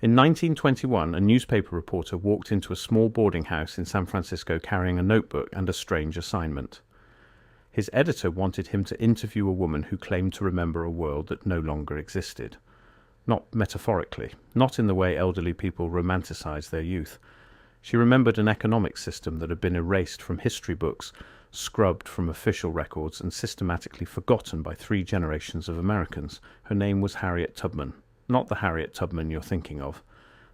In 1921, a newspaper reporter walked into a small boarding house in San Francisco carrying a notebook and a strange assignment. His editor wanted him to interview a woman who claimed to remember a world that no longer existed. Not metaphorically, not in the way elderly people romanticize their youth. She remembered an economic system that had been erased from history books, scrubbed from official records, and systematically forgotten by 3 generations of Americans. Her name was Harriet Tubman. Not the Harriet Tubman you're thinking of.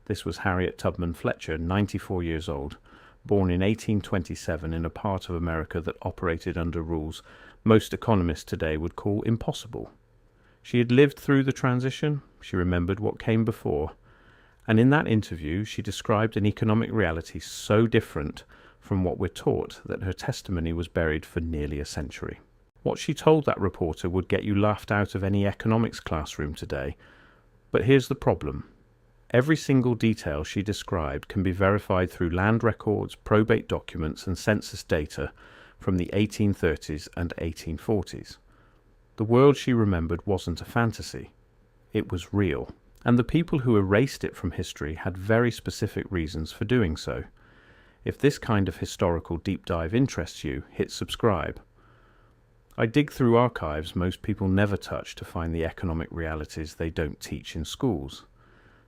This was Harriet Tubman Fletcher, 94 years old, born in 1827 in a part of America that operated under rules most economists today would call impossible. She had lived through the transition. She remembered what came before. And in that interview, she described an economic reality so different from what we're taught that her testimony was buried for nearly a century. What she told that reporter would get you laughed out of any economics classroom today. But here's the problem. Every single detail she described can be verified through land records, probate documents, and census data from the 1830s and 1840s. The world she remembered wasn't a fantasy. It was real. And the people who erased it from history had very specific reasons for doing so. If this kind of historical deep dive interests you, hit subscribe. I dig through archives most people never touch to find the economic realities they don't teach in schools.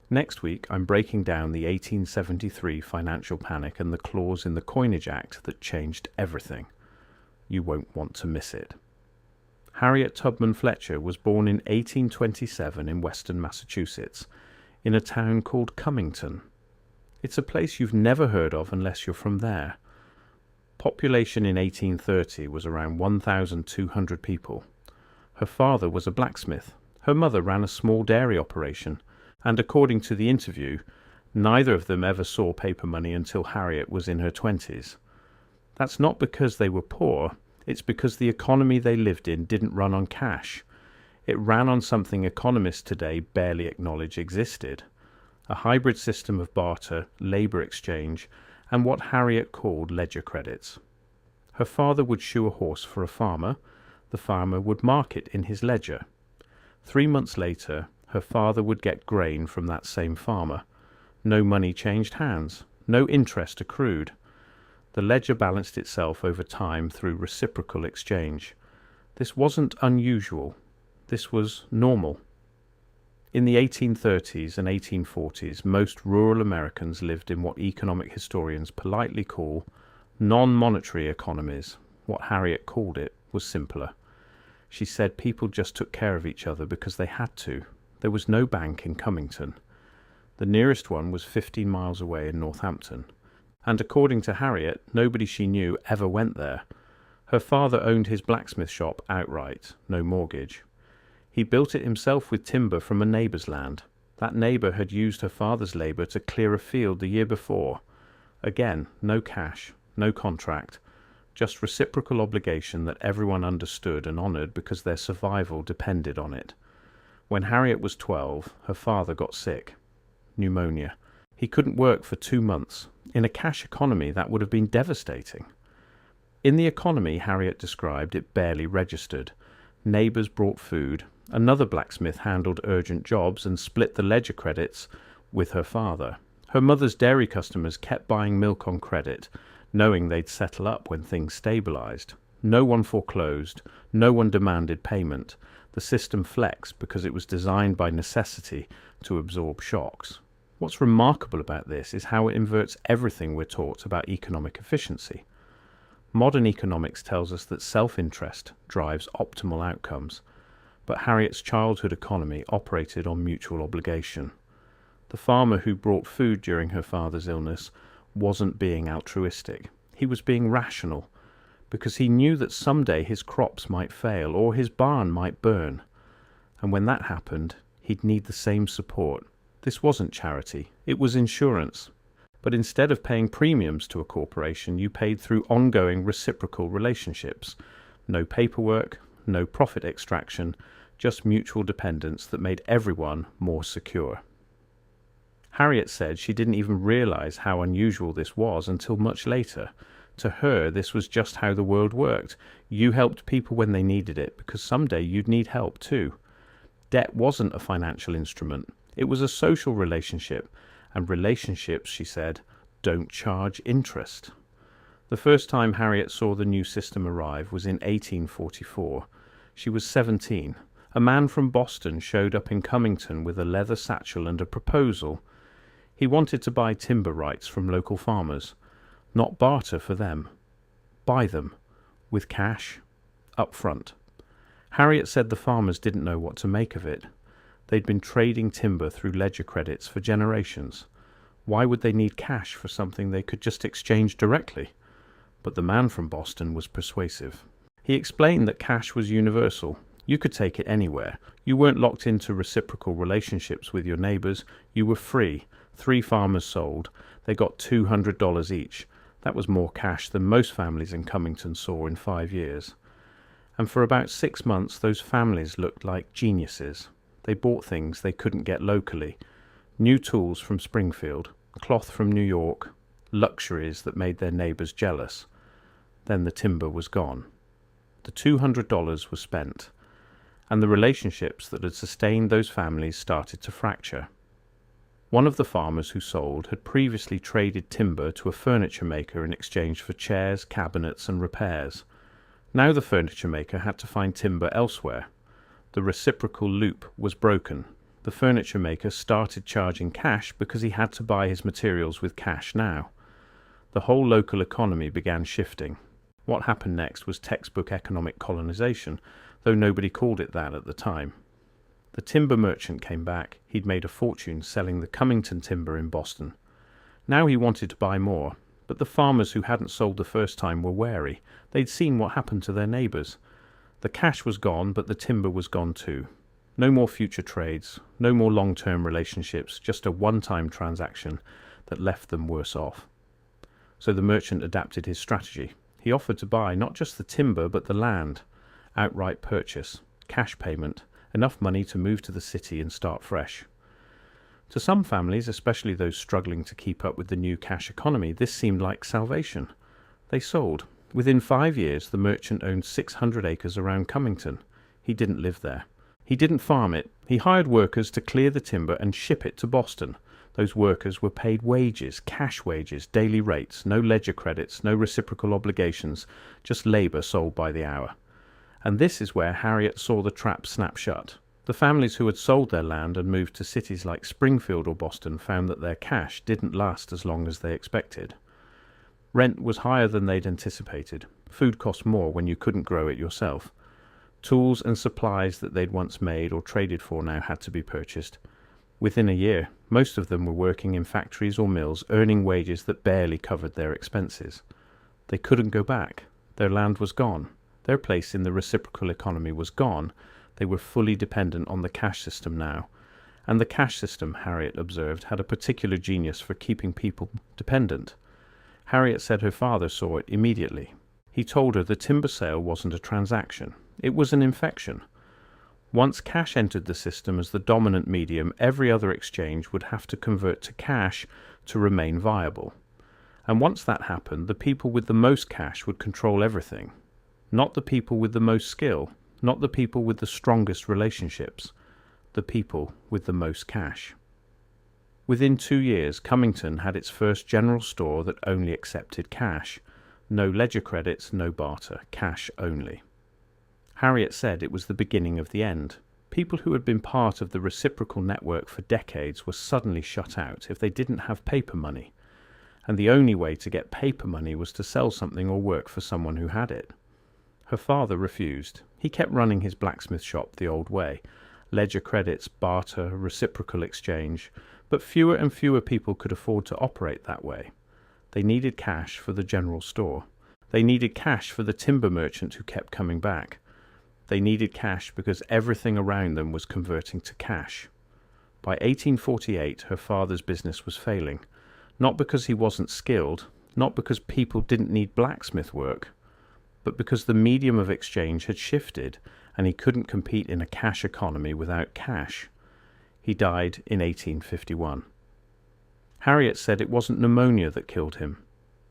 Next week, I'm breaking down the 1873 financial panic and the clause in the Coinage Act that changed everything. You won't want to miss it. Harriet Tubman Fletcher was born in 1827 in western Massachusetts, in a town called Cummington. It's a place you've never heard of unless you're from there. Population in 1830 was around 1,200 people. Her father was a blacksmith. Her mother ran a small dairy operation, and according to the interview, neither of them ever saw paper money until Harriet was in her 20s. That's not because they were poor, it's because the economy they lived in didn't run on cash. It ran on something economists today barely acknowledge existed. A hybrid system of barter, labour exchange, and what Harriet called ledger credits. Her father would shoe a horse for a farmer. The farmer would mark it in his ledger. 3 months later, her father would get grain from that same farmer. No money changed hands, no interest accrued. The ledger balanced itself over time through reciprocal exchange. This wasn't unusual. This was normal. In the 1830s and 1840s, most rural Americans lived in what economic historians politely call non-monetary economies. What Harriet called it was simpler. She said people just took care of each other because they had to. There was no bank in Cummington. The nearest one was 15 miles away in Northampton. And according to Harriet, nobody she knew ever went there. Her father owned his blacksmith shop outright, no mortgage. He built it himself with timber from a neighbour's land. That neighbour had used her father's labour to clear a field the year before. Again, no cash, no contract, just reciprocal obligation that everyone understood and honoured because their survival depended on it. When Harriet was 12, her father got sick. Pneumonia. He couldn't work for 2 months. In a cash economy, that would have been devastating. In the economy Harriet described, it barely registered. Neighbours brought food. Another blacksmith handled urgent jobs and split the ledger credits with her father. Her mother's dairy customers kept buying milk on credit, knowing they'd settle up when things stabilized. No one foreclosed. No one demanded payment. The system flexed because it was designed by necessity to absorb shocks. What's remarkable about this is how it inverts everything we're taught about economic efficiency. Modern economics tells us that self-interest drives optimal outcomes, but Harriet's childhood economy operated on mutual obligation. The farmer who brought food during her father's illness wasn't being altruistic. He was being rational, because he knew that someday his crops might fail or his barn might burn. And when that happened, he'd need the same support. This wasn't charity, it was insurance. But instead of paying premiums to a corporation, you paid through ongoing reciprocal relationships. No paperwork, no profit extraction, just mutual dependence that made everyone more secure. Harriet said she didn't even realize how unusual this was until much later. To her, this was just how the world worked. You helped people when they needed it, because someday you'd need help too. Debt wasn't a financial instrument. It was a social relationship, and relationships, she said, don't charge interest. The first time Harriet saw the new system arrive was in 1844. She was 17. A man from Boston showed up in Cummington with a leather satchel and a proposal. He wanted to buy timber rights from local farmers, not barter for them. Buy them, with cash, up front. Harriet said the farmers didn't know what to make of it. They'd been trading timber through ledger credits for generations. Why would they need cash for something they could just exchange directly? But the man from Boston was persuasive. He explained that cash was universal. You could take it anywhere. You weren't locked into reciprocal relationships with your neighbors. You were free. 3 farmers sold. They got $200 each. That was more cash than most families in Cummington saw in 5 years. And for about 6 months, those families looked like geniuses. They bought things they couldn't get locally. New tools from Springfield, cloth from New York, luxuries that made their neighbors jealous. Then the timber was gone. The $200 was spent, and the relationships that had sustained those families started to fracture. One of the farmers who sold had previously traded timber to a furniture maker in exchange for chairs, cabinets, and repairs. Now the furniture maker had to find timber elsewhere. The reciprocal loop was broken. The furniture maker started charging cash because he had to buy his materials with cash now. The whole local economy began shifting. What happened next was textbook economic colonization, though nobody called it that at the time. The timber merchant came back. He'd made a fortune selling the Cummington timber in Boston. Now he wanted to buy more, but the farmers who hadn't sold the first time were wary. They'd seen what happened to their neighbors. The cash was gone, but the timber was gone too. No more future trades, no more long-term relationships, just a one-time transaction that left them worse off. So the merchant adapted his strategy. He offered to buy not just the timber but the land, outright purchase, cash payment, enough money to move to the city and start fresh. To some families, especially those struggling to keep up with the new cash economy, this seemed like salvation. They sold. Within 5 years, the merchant owned 600 acres around Cummington. He didn't live there. He didn't farm it. He hired workers to clear the timber and ship it to Boston. Those workers were paid wages, cash wages, daily rates, no ledger credits, no reciprocal obligations, just labor sold by the hour. And this is where Harriet saw the trap snap shut. The families who had sold their land and moved to cities like Springfield or Boston found that their cash didn't last as long as they expected. Rent was higher than they'd anticipated. Food cost more when you couldn't grow it yourself. Tools and supplies that they'd once made or traded for now had to be purchased. Within a year, most of them were working in factories or mills, earning wages that barely covered their expenses. They couldn't go back. Their land was gone. Their place in the reciprocal economy was gone. They were fully dependent on the cash system now. And the cash system, Harriet observed, had a particular genius for keeping people dependent. Harriet said her father saw it immediately. He told her the timber sale wasn't a transaction. It was an infection. Once cash entered the system as the dominant medium, every other exchange would have to convert to cash to remain viable. And once that happened, the people with the most cash would control everything. Not the people with the most skill, not the people with the strongest relationships, the people with the most cash. Within 2 years, Cummington had its first general store that only accepted cash. No ledger credits, no barter, cash only. Harriet said it was the beginning of the end. People who had been part of the reciprocal network for decades were suddenly shut out if they didn't have paper money. And the only way to get paper money was to sell something or work for someone who had it. Her father refused. He kept running his blacksmith shop the old way. Ledger credits, barter, reciprocal exchange. But fewer and fewer people could afford to operate that way. They needed cash for the general store. They needed cash for the timber merchant who kept coming back. They needed cash because everything around them was converting to cash. By 1848, her father's business was failing. Not because he wasn't skilled, not because people didn't need blacksmith work, but because the medium of exchange had shifted and he couldn't compete in a cash economy without cash. He died in 1851. Harriet said it wasn't pneumonia that killed him.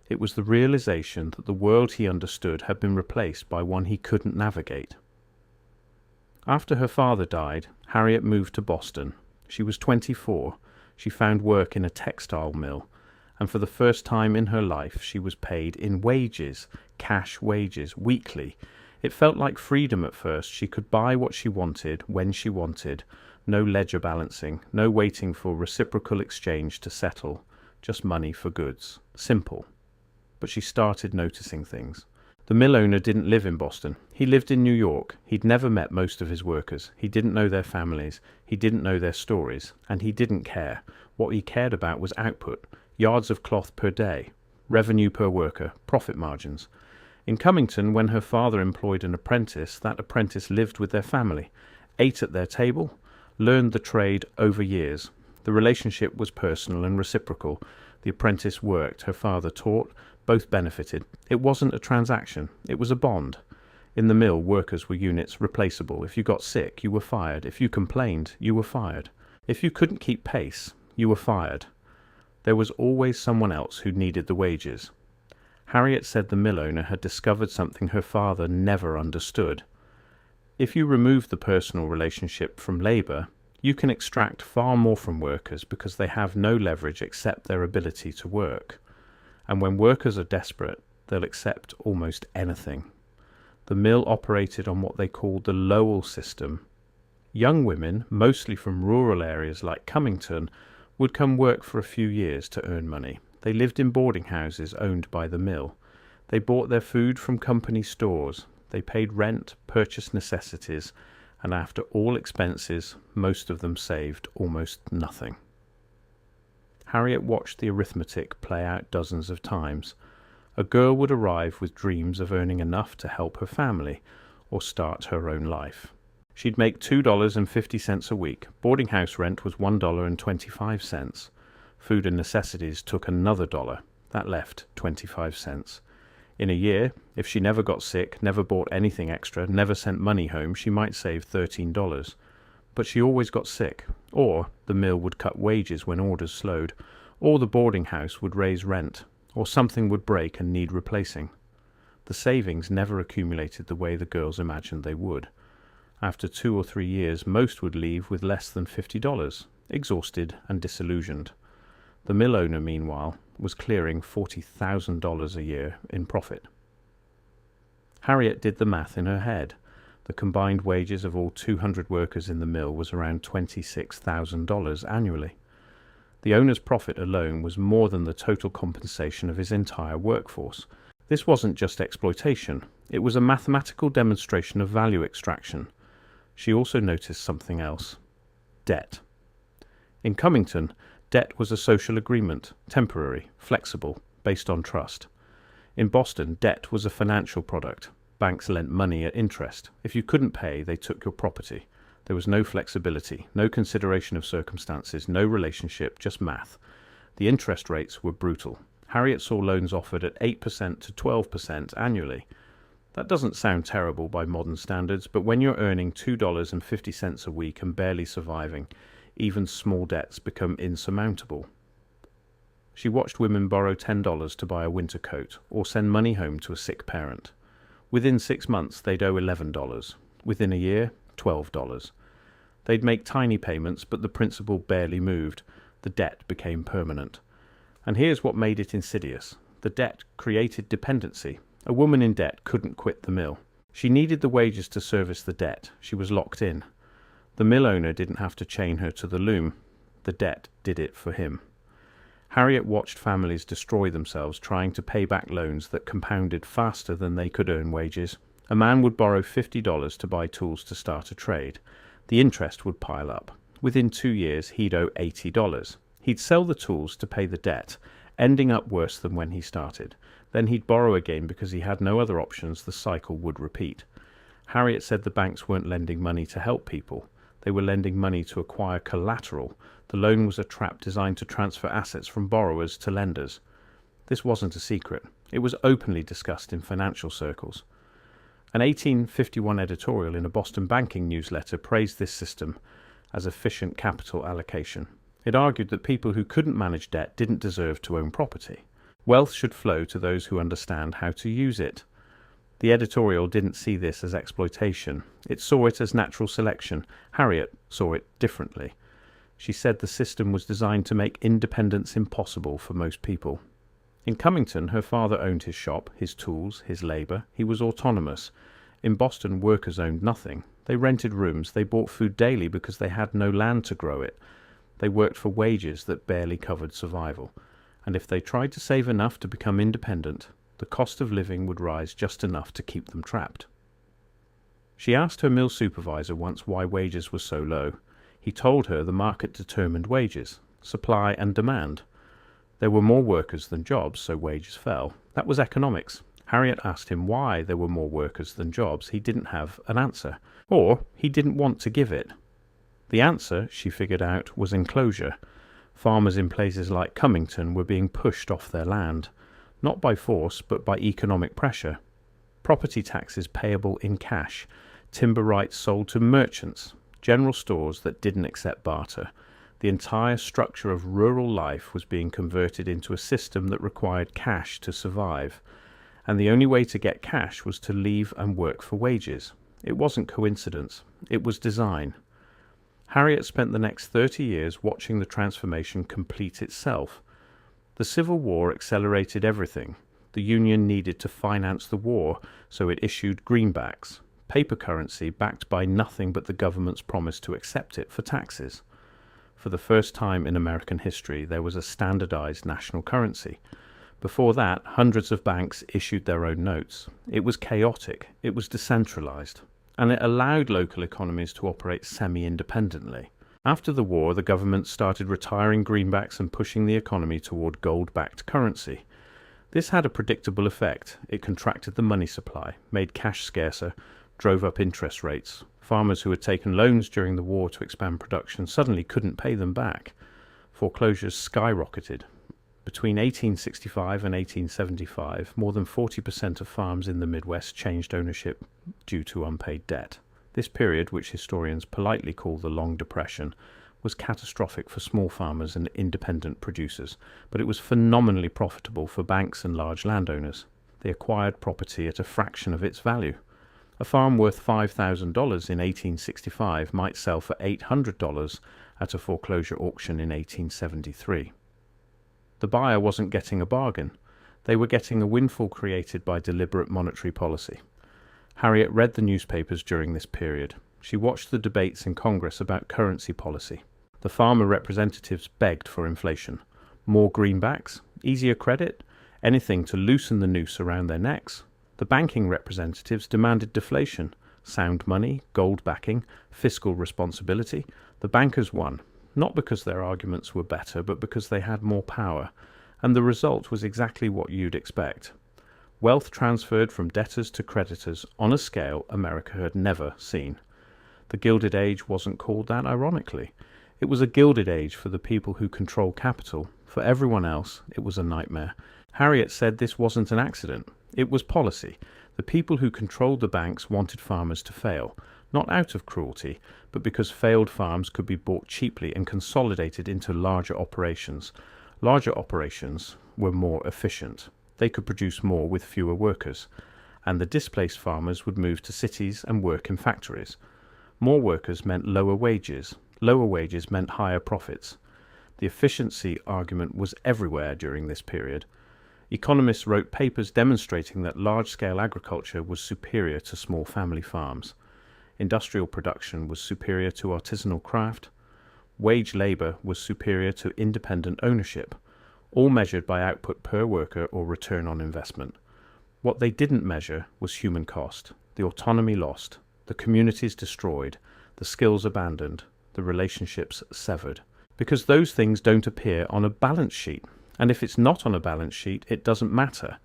It was the realization that the world he understood had been replaced by one he couldn't navigate. After her father died, Harriet moved to Boston. She was 24. She found work in a textile mill, and for the first time in her life she was paid in wages, cash wages, weekly. It felt like freedom at first. She could buy what she wanted, when she wanted. No ledger balancing, no waiting for reciprocal exchange to settle. Just money for goods. Simple. But she started noticing things. The mill owner didn't live in Boston. He lived in New York. He'd never met most of his workers. He didn't know their families. He didn't know their stories. And he didn't care. What he cared about was output. Yards of cloth per day. Revenue per worker. Profit margins. In Cummington, when her father employed an apprentice, that apprentice lived with their family, ate at their table, learned the trade over years. The relationship was personal and reciprocal. The apprentice worked, her father taught, both benefited. It wasn't a transaction, it was a bond. In the mill, workers were units, replaceable. If you got sick, you were fired. If you complained, you were fired. If you couldn't keep pace, you were fired. There was always someone else who needed the wages. Harriet said the mill owner had discovered something her father never understood. If you remove the personal relationship from labour, you can extract far more from workers because they have no leverage except their ability to work. And when workers are desperate, they'll accept almost anything. The mill operated on what they called the Lowell system. Young women, mostly from rural areas like Cummington, would come work for a few years to earn money. They lived in boarding houses owned by the mill. They bought their food from company stores. They paid rent, purchased necessities, and after all expenses, most of them saved almost nothing. Harriet watched the arithmetic play out dozens of times. A girl would arrive with dreams of earning enough to help her family or start her own life. She'd make $2.50 a week. Boarding house rent was $1.25. Food and necessities took another $1. That left 25 cents. In a year, if she never got sick, never bought anything extra, never sent money home, she might save $13. But she always got sick, or the mill would cut wages when orders slowed, or the boarding house would raise rent, or something would break and need replacing. The savings never accumulated the way the girls imagined they would. After 2 or 3 years, most would leave with less than $50, exhausted and disillusioned. The mill owner, meanwhile, was clearing $40,000 a year in profit. Harriet did the math in her head. The combined wages of all 200 workers in the mill was around $26,000 annually. The owner's profit alone was more than the total compensation of his entire workforce. This wasn't just exploitation. It was a mathematical demonstration of value extraction. She also noticed something else. Debt. In Cummington, debt was a social agreement, temporary, flexible, based on trust. In Boston, debt was a financial product. Banks lent money at interest. If you couldn't pay, they took your property. There was no flexibility, no consideration of circumstances, no relationship, just math. The interest rates were brutal. Harriet saw loans offered at 8% to 12% annually. That doesn't sound terrible by modern standards, but when you're earning $2.50 a week and barely surviving, even small debts become insurmountable. She watched women borrow $10 to buy a winter coat or send money home to a sick parent. Within 6 months, they'd owe $11. Within a year, $12. They'd make tiny payments, but the principal barely moved. The debt became permanent. And here's what made it insidious. The debt created dependency. A woman in debt couldn't quit the mill. She needed the wages to service the debt. She was locked in. The mill owner didn't have to chain her to the loom. The debt did it for him. Harriet watched families destroy themselves trying to pay back loans that compounded faster than they could earn wages. A man would borrow $50 to buy tools to start a trade. The interest would pile up. Within 2 years, he'd owe $80. He'd sell the tools to pay the debt, ending up worse than when he started. Then he'd borrow again because he had no other options. The cycle would repeat. Harriet said the banks weren't lending money to help people. They were lending money to acquire collateral. The loan was a trap designed to transfer assets from borrowers to lenders. This wasn't a secret. It was openly discussed in financial circles. An 1851 editorial in a Boston banking newsletter praised this system as efficient capital allocation. It argued that people who couldn't manage debt didn't deserve to own property. Wealth should flow to those who understand how to use it. The editorial didn't see this as exploitation. It saw it as natural selection. Harriet saw it differently. She said the system was designed to make independence impossible for most people. In Cummington, her father owned his shop, his tools, his labour. He was autonomous. In Boston, workers owned nothing. They rented rooms. They bought food daily because they had no land to grow it. They worked for wages that barely covered survival. And if they tried to save enough to become independent, the cost of living would rise just enough to keep them trapped. She asked her mill supervisor once why wages were so low. He told her the market determined wages, supply and demand. There were more workers than jobs, so wages fell. That was economics. Harriet asked him why there were more workers than jobs. He didn't have an answer, or he didn't want to give it. The answer, she figured out, was enclosure. Farmers in places like Cummington were being pushed off their land, not by force but by economic pressure. Property taxes payable in cash, timber rights sold to merchants, general stores that didn't accept barter. The entire structure of rural life was being converted into a system that required cash to survive, and the only way to get cash was to leave and work for wages. It wasn't coincidence, it was design. Harriet spent the next 30 years watching the transformation complete itself. The Civil War accelerated everything. The Union needed to finance the war, so it issued greenbacks, paper currency backed by nothing but the government's promise to accept it for taxes. For the first time in American history, there was a standardized national currency. Before that, hundreds of banks issued their own notes. It was chaotic, it was decentralized, and it allowed local economies to operate semi-independently. After the war, the government started retiring greenbacks and pushing the economy toward gold-backed currency. This had a predictable effect. It contracted the money supply, made cash scarcer, drove up interest rates. Farmers who had taken loans during the war to expand production suddenly couldn't pay them back. Foreclosures skyrocketed. Between 1865 and 1875, more than 40% of farms in the Midwest changed ownership due to unpaid debt. This period, which historians politely call the Long Depression, was catastrophic for small farmers and independent producers, but it was phenomenally profitable for banks and large landowners. They acquired property at a fraction of its value. A farm worth $5,000 in 1865 might sell for $800 at a foreclosure auction in 1873. The buyer wasn't getting a bargain. They were getting a windfall created by deliberate monetary policy. Harriet read the newspapers during this period. She watched the debates in Congress about currency policy. The farmer representatives begged for inflation. More greenbacks, easier credit, anything to loosen the noose around their necks. The banking representatives demanded deflation, sound money, gold backing, fiscal responsibility. The bankers won, not because their arguments were better, but because they had more power, and the result was exactly what you'd expect. Wealth transferred from debtors to creditors on a scale America had never seen. The Gilded Age wasn't called that ironically. It was a Gilded Age for the people who control capital. For everyone else, it was a nightmare. Harriet said this wasn't an accident. It was policy. The people who controlled the banks wanted farmers to fail, not out of cruelty, but because failed farms could be bought cheaply and consolidated into larger operations. Larger operations were more efficient. They could produce more with fewer workers, and the displaced farmers would move to cities and work in factories. More workers meant lower wages. Lower wages meant higher profits. The efficiency argument was everywhere during this period. Economists wrote papers demonstrating that large-scale agriculture was superior to small family farms. Industrial production was superior to artisanal craft. Wage labor was superior to independent ownership, all measured by output per worker or return on investment. What they didn't measure was human cost, the autonomy lost, the communities destroyed, the skills abandoned, the relationships severed. Because those things don't appear on a balance sheet. And if it's not on a balance sheet, it doesn't matter.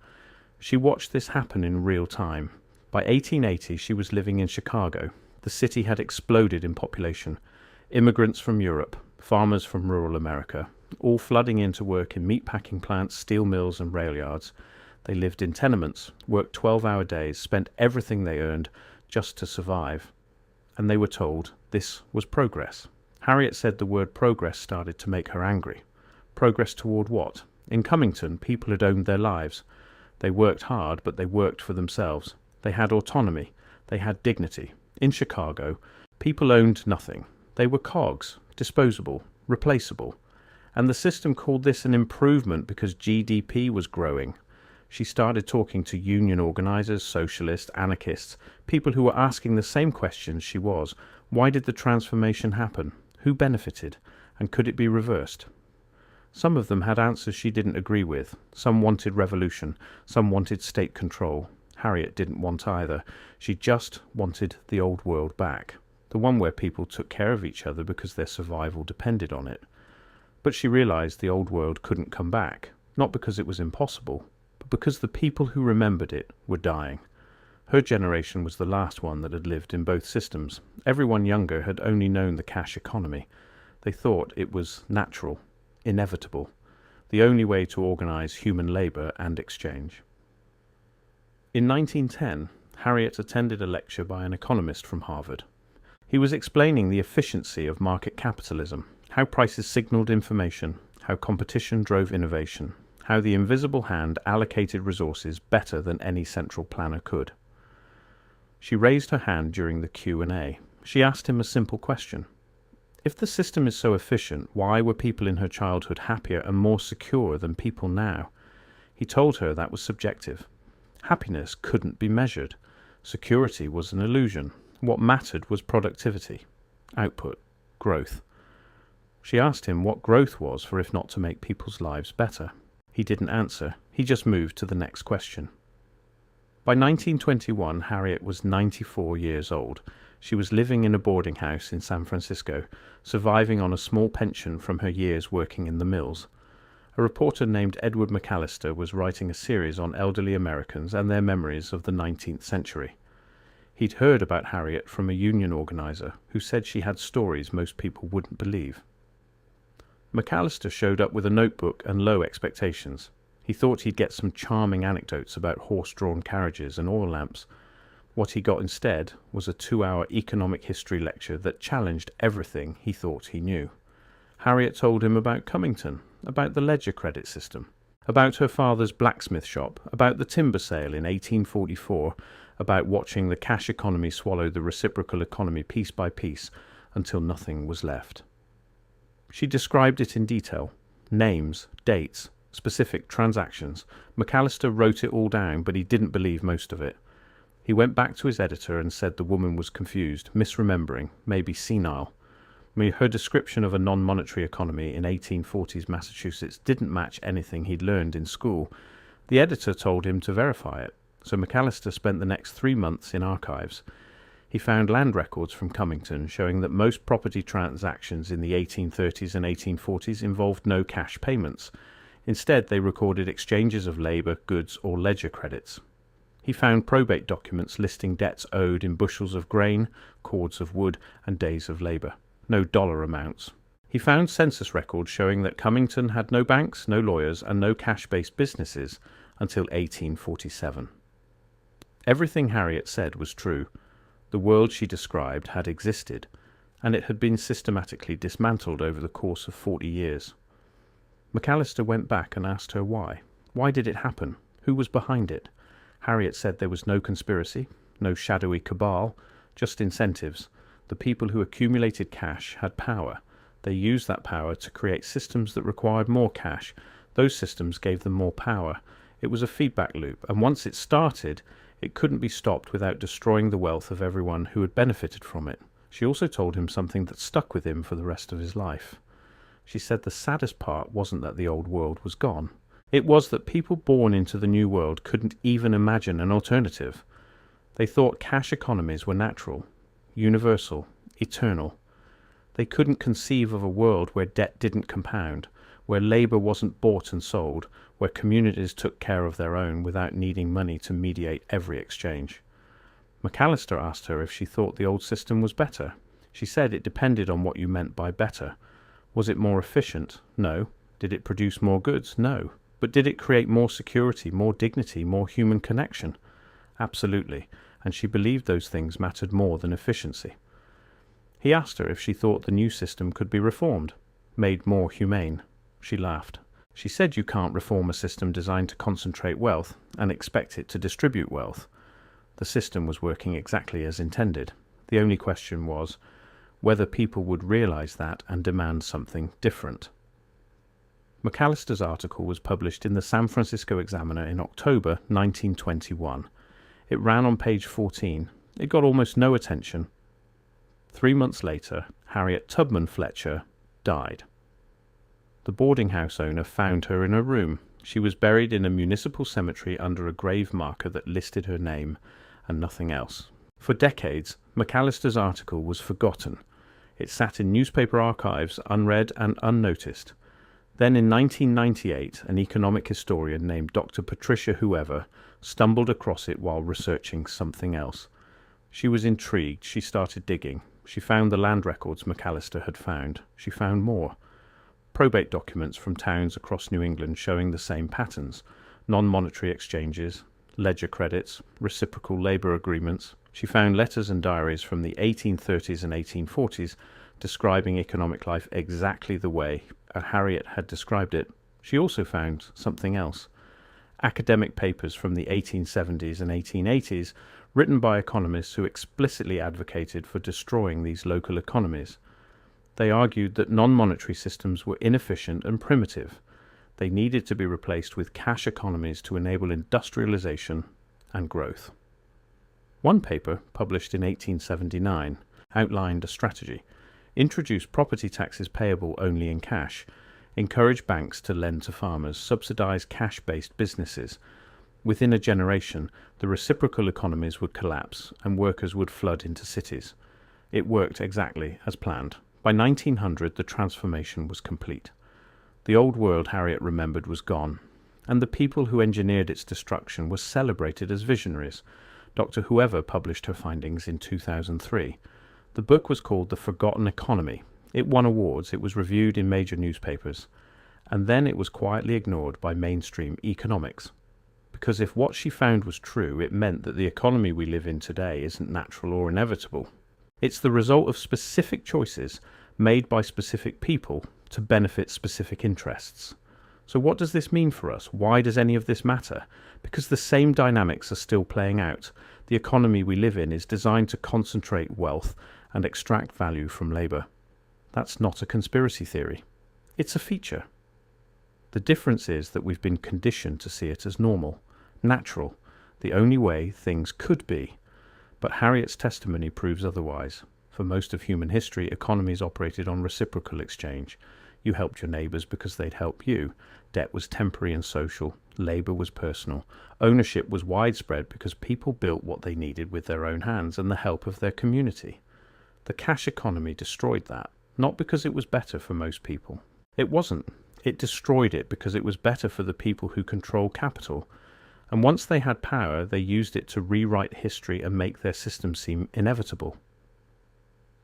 She watched this happen in real time. By 1880, she was living in Chicago. The city had exploded in population. Immigrants from Europe, farmers from rural America, all flooding in to work in meatpacking plants, steel mills, and rail yards. They lived in tenements, worked 12-hour days, spent everything they earned just to survive. And they were told this was progress. Harriet said the word progress started to make her angry. Progress toward what? In Cummington, people had owned their lives. They worked hard, but they worked for themselves. They had autonomy. They had dignity. In Chicago, people owned nothing. They were cogs, disposable. replaceable. And the system called this an improvement because GDP was growing. She started talking to union organisers, socialists, anarchists, people who were asking the same questions she was. Why did the transformation happen? Who benefited? And could it be reversed? Some of them had answers she didn't agree with. Some wanted revolution. Some wanted state control. Harriet didn't want either. She just wanted the old world back. The one where people took care of each other because their survival depended on it. But she realised the old world couldn't come back. Not because it was impossible, but because the people who remembered it were dying. Her generation was the last one that had lived in both systems. Everyone younger had only known the cash economy. They thought it was natural, inevitable, the only way to organise human labour and exchange. In 1910, Harriet attended a lecture by an economist from Harvard. He was explaining the efficiency of market capitalism, how prices signalled information, how competition drove innovation, how the invisible hand allocated resources better than any central planner could. She raised her hand during the Q&A. She asked him a simple question. If the system is so efficient, why were people in her childhood happier and more secure than people now? He told her that was subjective. Happiness couldn't be measured. Security was an illusion. What mattered was productivity, output, growth. She asked him what growth was for if not to make people's lives better. He didn't answer. He just moved to the next question. By 1921, Harriet was 94 years old. She was living in a boarding house in San Francisco, surviving on a small pension from her years working in the mills. A reporter named Edward McAllister was writing a series on elderly Americans and their memories of the 19th century. He'd heard about Harriet from a union organizer who said she had stories most people wouldn't believe. McAllister showed up with a notebook and low expectations. He thought he'd get some charming anecdotes about horse-drawn carriages and oil lamps. What he got instead was a 2-hour economic history lecture that challenged everything he thought he knew. Harriet told him about Cummington, about the ledger credit system, about her father's blacksmith shop, about the timber sale in 1844, about watching the cash economy swallow the reciprocal economy piece by piece until nothing was left. She described it in detail. Names, dates, specific transactions. McAllister wrote it all down, but he didn't believe most of it. He went back to his editor and said the woman was confused, misremembering, maybe senile. Her description of a non-monetary economy in 1840s Massachusetts didn't match anything he'd learned in school. The editor told him to verify it, so McAllister spent the next 3 months in archives. He found land records from Cummington showing that most property transactions in the 1830s and 1840s involved no cash payments. Instead, they recorded exchanges of labour, goods, or ledger credits. He found probate documents listing debts owed in bushels of grain, cords of wood, and days of labour. No dollar amounts. He found census records showing that Cummington had no banks, no lawyers, and no cash-based businesses until 1847. Everything Harriet said was true. The world she described had existed, and it had been systematically dismantled over the course of 40 years. McAllister went back and asked her why. Why did it happen? Who was behind it? Harriet said there was no conspiracy, no shadowy cabal, just incentives. The people who accumulated cash had power. They used that power to create systems that required more cash. Those systems gave them more power. It was a feedback loop, and once it started, it couldn't be stopped without destroying the wealth of everyone who had benefited from it. She also told him something that stuck with him for the rest of his life. She said the saddest part wasn't that the old world was gone. It was that people born into the new world couldn't even imagine an alternative. They thought cash economies were natural, universal, eternal. They couldn't conceive of a world where debt didn't compound, where labour wasn't bought and sold, where communities took care of their own without needing money to mediate every exchange. McAllister asked her if she thought the old system was better. She said it depended on what you meant by better. Was it more efficient? No. Did it produce more goods? No. But did it create more security, more dignity, more human connection? Absolutely, and she believed those things mattered more than efficiency. He asked her if she thought the new system could be reformed, made more humane. She laughed. She said you can't reform a system designed to concentrate wealth and expect it to distribute wealth. The system was working exactly as intended. The only question was, whether people would realize that and demand something different. McAllister's article was published in the San Francisco Examiner in October 1921. It ran on page 14. It got almost no attention. 3 months later, Harriet Tubman Fletcher died. The boarding house owner found her in her room. She was buried in a municipal cemetery under a grave marker that listed her name and nothing else. For decades, McAllister's article was forgotten. It sat in newspaper archives, unread and unnoticed. Then in 1998, an economic historian named Dr. Patricia Whoever stumbled across it while researching something else. She was intrigued. She started digging. She found the land records McAllister had found. She found more. Probate documents from towns across New England showing the same patterns: non-monetary exchanges, ledger credits, reciprocal labor agreements. She found letters and diaries from the 1830s and 1840s describing economic life exactly the way Harriet had described it. She also found something else: academic papers from the 1870s and 1880s written by economists who explicitly advocated for destroying these local economies. They argued that non-monetary systems were inefficient and primitive. They needed to be replaced with cash economies to enable industrialization and growth. One paper, published in 1879, outlined a strategy: introduce property taxes payable only in cash, encourage banks to lend to farmers, subsidize cash-based businesses. Within a generation, the reciprocal economies would collapse and workers would flood into cities. It worked exactly as planned. By 1900, the transformation was complete. The old world Harriet remembered was gone, and the people who engineered its destruction were celebrated as visionaries. Dr. Whoever published her findings in 2003. The book was called The Forgotten Economy. It won awards, it was reviewed in major newspapers, and then it was quietly ignored by mainstream economics. Because if what she found was true, it meant that the economy we live in today isn't natural or inevitable. It's the result of specific choices made by specific people to benefit specific interests. So what does this mean for us? Why does any of this matter? Because the same dynamics are still playing out. The economy we live in is designed to concentrate wealth and extract value from labor. That's not a conspiracy theory. It's a feature. The difference is that we've been conditioned to see it as normal, natural, the only way things could be. But Harriet's testimony proves otherwise. For most of human history, economies operated on reciprocal exchange. You helped your neighbors because they'd help you. Debt was temporary and social. Labor was personal. Ownership was widespread because people built what they needed with their own hands and the help of their community. The cash economy destroyed that, not because it was better for most people. It wasn't. It destroyed it because it was better for the people who control capital. And once they had power, they used it to rewrite history and make their system seem inevitable.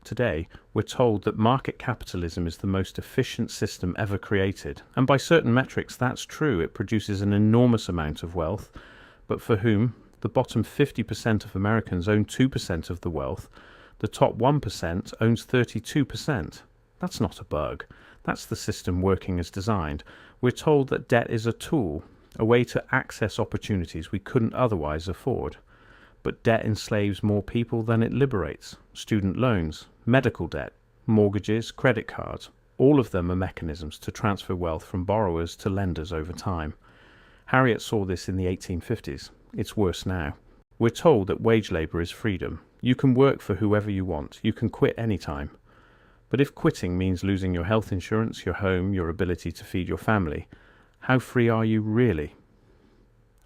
Today, we're told that market capitalism is the most efficient system ever created. And by certain metrics, that's true. It produces an enormous amount of wealth. But for whom? The bottom 50% of Americans own 2% of the wealth. The top 1% owns 32%. That's not a bug. That's the system working as designed. We're told that debt is a tool, a way to access opportunities we couldn't otherwise afford. But debt enslaves more people than it liberates. Student loans, medical debt, mortgages, credit cards, all of them are mechanisms to transfer wealth from borrowers to lenders over time. Harriet saw this in the 1850s. It's worse now. We're told that wage labor is freedom. You can work for whoever you want. You can quit any time. But if quitting means losing your health insurance, your home, your ability to feed your family, how free are you really?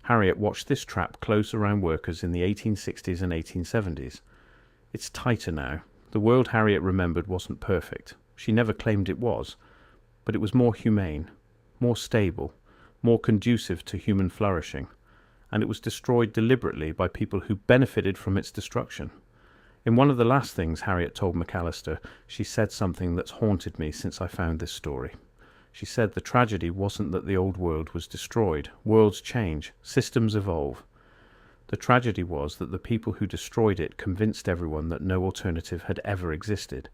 Harriet watched this trap close around workers in the 1860s and 1870s. It's tighter now. The world Harriet remembered wasn't perfect. She never claimed it was. But it was more humane, more stable, more conducive to human flourishing. And it was destroyed deliberately by people who benefited from its destruction. In one of the last things Harriet told McAllister, she said something that's haunted me since I found this story. She said the tragedy wasn't that the old world was destroyed. Worlds change. Systems evolve. The tragedy was that the people who destroyed it convinced everyone that no alternative had ever existed.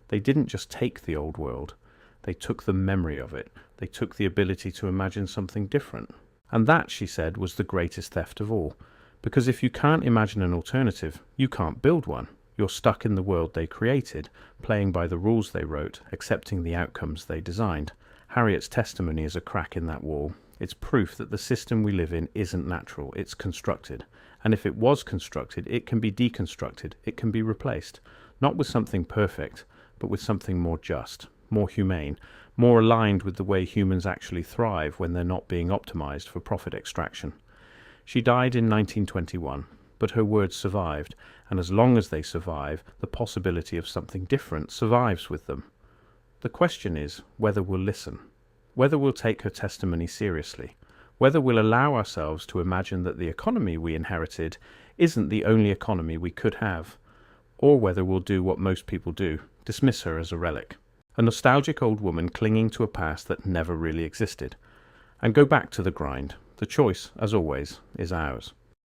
They didn't just take the old world. They took the memory of it. They took the ability to imagine something different. And that, she said, was the greatest theft of all. Because if you can't imagine an alternative, you can't build one. You're stuck in the world they created, playing by the rules they wrote, accepting the outcomes they designed. Harriet's testimony is a crack in that wall. It's proof that the system we live in isn't natural, it's constructed. And if it was constructed, it can be deconstructed, it can be replaced. Not with something perfect, but with something more just, more humane, more aligned with the way humans actually thrive when they're not being optimized for profit extraction. She died in 1921, but her words survived, and as long as they survive, the possibility of something different survives with them. The question is whether we'll listen, whether we'll take her testimony seriously, whether we'll allow ourselves to imagine that the economy we inherited isn't the only economy we could have, or whether we'll do what most people do, dismiss her as a relic, a nostalgic old woman clinging to a past that never really existed, and go back to the grind. The choice, as always, is ours.